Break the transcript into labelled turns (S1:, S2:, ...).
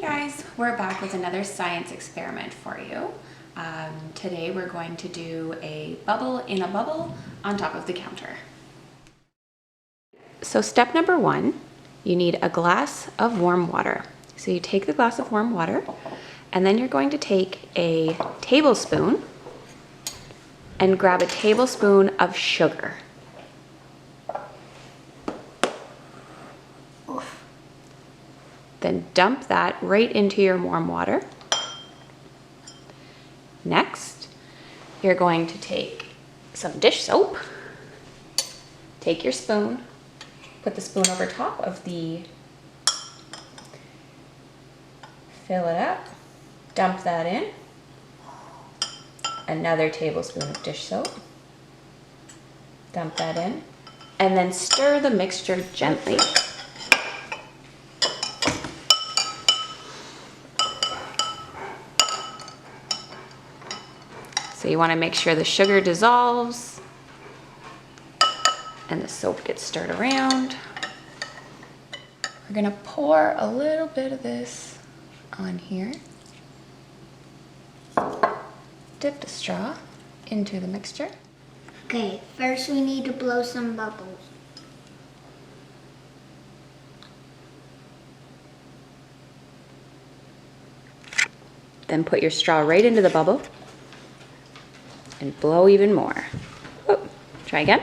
S1: guys, we're back with another science experiment for you. Today we're going to do a bubble in a bubble on top of the counter. So step number one, you need a glass of warm water. So you take the glass of warm water and then you're going to take a tablespoon and grab a tablespoon of sugar. Then dump that right into your warm water. Next, you're going to take some dish soap, take your spoon, put the spoon over top of the, fill it up, dump that in, another tablespoon of dish soap, dump that in, and then stir the mixture gently. So you want to make sure the sugar dissolves and the soap gets stirred around. We're going to pour a little bit of this on here. Dip the straw into the mixture.
S2: Okay, first we need to blow some bubbles.
S1: Then put your straw right into the bubble and blow even more. Oh, try again.